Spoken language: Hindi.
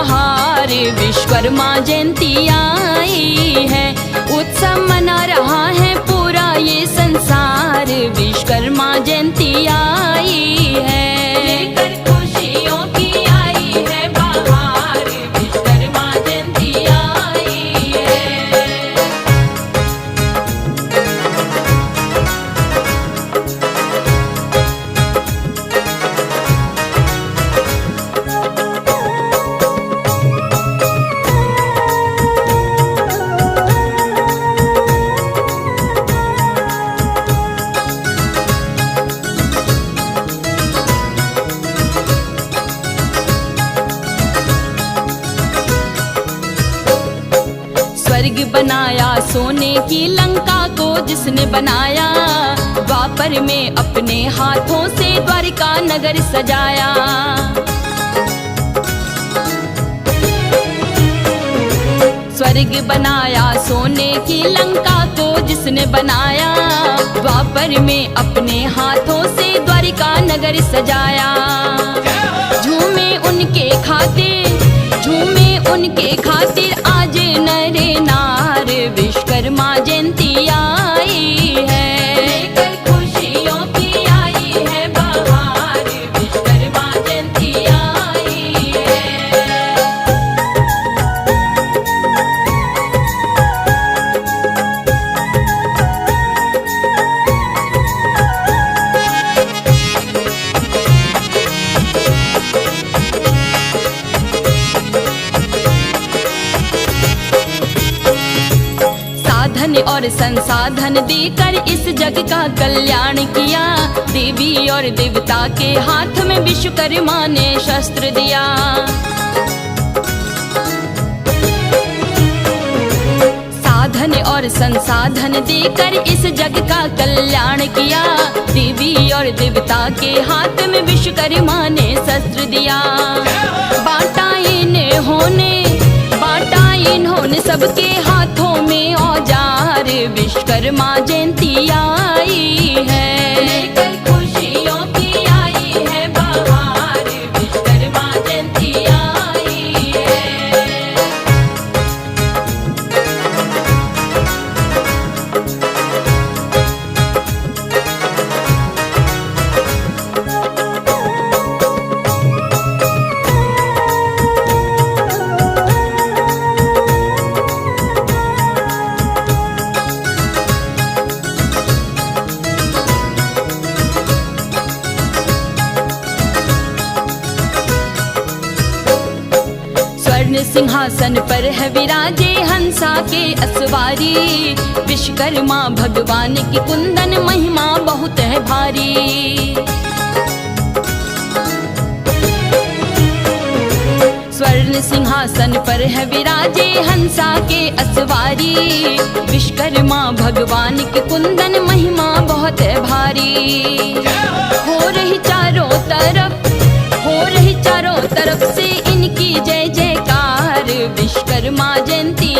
बहार, विश्वकर्मा जयंती आई है। उत्सव मना रहा है पूरा ये संसार, विश्वकर्मा जयंती आई है। लेकर खुशियों की आई है बहार, विश्वकर्मा जयंती आई है। स्वर्ग बनाया सोने की लंका को जिसने बनाया, द्वापर में अपने हाथों से द्वारिका नगर सजाया। स्वर्ग बनाया सोने की लंका को जिसने बनाया, द्वापर में अपने हाथों से द्वारिका नगर सजाया। झूमे उनके खातिर, झूमे उनके खातिर आज नरे नार, विश्वकर्मा जयंती आई है। लेकर खुशियों की आई है बहार, विश्वकर्मा जयंती आई है। धन और संसाधन देकर इस जग का कल्याण किया, देवी और देवता के हाथ में विश्वकर्मा ने शस्त्र दिया। साधन और संसाधन देकर इस जग का कल्याण किया, देवी और देवता के हाथ में विश्वकर्मा ने शस्त्र दिया। बांटा इन्होंने सबके हाथों में औजार, विश्वकर्मा जयंती आई है। लेकर खुशियों की आई है बहार, विश्वकर्मा जयंती आई है। सिंहासन पर है विराजे हंसा के असवारी, विश्वकर्मा भगवान की कुंदन महिमा बहुत है भारी। स्वर्ण सिंहासन पर है विराजे हंसा के असवारी, विश्वकर्मा भगवान की कुंदन महिमा बहुत है भारी। हो रही चारों तरफ से इनकी जय जयकार, विश्वकर्मा जयंती